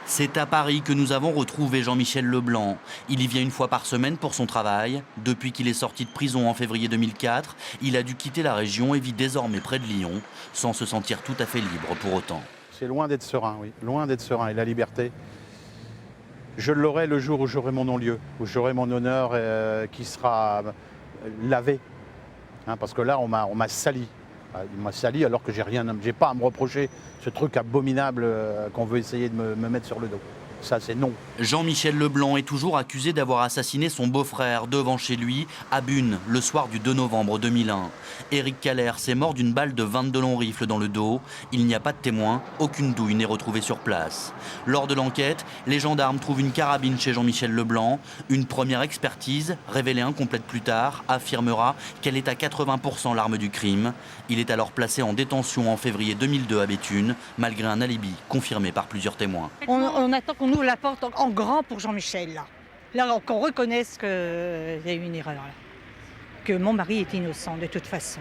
C'est à Paris que nous avons retrouvé Jean-Michel Leblanc. Il y vient une fois par semaine pour son travail. Depuis qu'il est sorti de prison en février 2004, il a dû quitter la région et vit désormais près de Lyon, sans se sentir tout à fait libre pour autant. C'est loin d'être serein, oui, loin d'être serein. Et la liberté, je l'aurai le jour où j'aurai mon non-lieu, où j'aurai mon honneur qui sera lavé. Parce que là, on m'a sali. Il m'a sali alors que j'ai pas à me reprocher ce truc abominable qu'on veut essayer de me mettre sur le dos. Ça, c'est non. Jean-Michel Leblanc est toujours accusé d'avoir assassiné son beau-frère devant chez lui, à Bune, le soir du 2 novembre 2001. Éric Callers est mort d'une balle de 22 longs rifles dans le dos. Il n'y a pas de témoin, aucune douille n'est retrouvée sur place. Lors de l'enquête, les gendarmes trouvent une carabine chez Jean-Michel Leblanc. Une première expertise, révélée incomplète plus tard, affirmera qu'elle est à 80% l'arme du crime. Il est alors placé en détention en février 2002 à Béthune, malgré un alibi confirmé par plusieurs témoins. On attend qu'on ouvre la porte en grand pour Jean-Michel, là qu'on reconnaisse qu'il y a eu une erreur, là. Que mon mari est innocent de toute façon.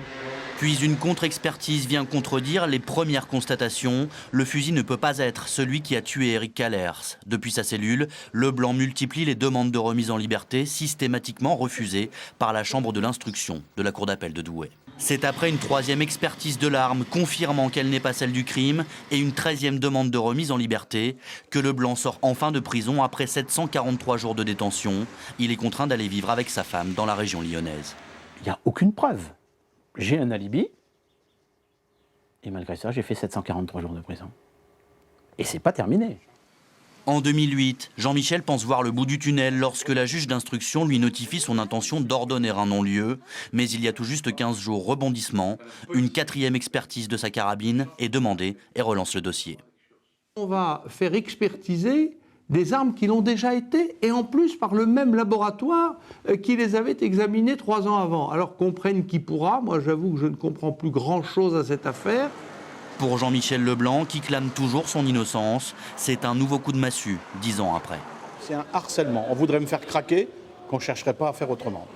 Puis une contre-expertise vient contredire les premières constatations. Le fusil ne peut pas être celui qui a tué Éric Callers. Depuis sa cellule, Leblanc multiplie les demandes de remise en liberté, systématiquement refusées par la chambre de l'instruction de la cour d'appel de Douai. C'est après une troisième expertise de l'arme confirmant qu'elle n'est pas celle du crime et une 13e demande de remise en liberté que Leblanc sort enfin de prison après 743 jours de détention. Il est contraint d'aller vivre avec sa femme dans la région lyonnaise. Il n'y a aucune preuve. J'ai un alibi, et malgré ça, j'ai fait 743 jours de prison. Et c'est pas terminé. En 2008, Jean-Michel pense voir le bout du tunnel lorsque la juge d'instruction lui notifie son intention d'ordonner un non-lieu. Mais il y a tout juste 15 jours, rebondissement, une 4e expertise de sa carabine est demandée et relance le dossier. On va faire expertiser des armes qui l'ont déjà été, et en plus par le même laboratoire qui les avait examinées 3 ans avant. Alors comprenne qui pourra, moi j'avoue que je ne comprends plus grand-chose à cette affaire. Pour Jean-Michel Leblanc, qui clame toujours son innocence, c'est un nouveau coup de massue, 10 ans après. C'est un harcèlement. On voudrait me faire craquer, qu'on ne chercherait pas à faire autrement.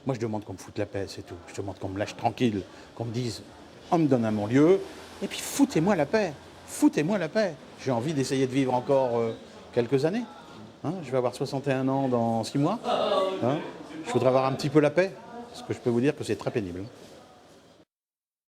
Moi, je demande qu'on me foute la paix, c'est tout. Je demande qu'on me lâche tranquille, qu'on me dise « on me donne un mon lieu », et puis foutez-moi la paix. Foutez-moi la paix. J'ai envie d'essayer de vivre encore quelques années. Je vais avoir 61 ans dans 6 mois. Je voudrais avoir un petit peu la paix, parce que je peux vous dire que c'est très pénible.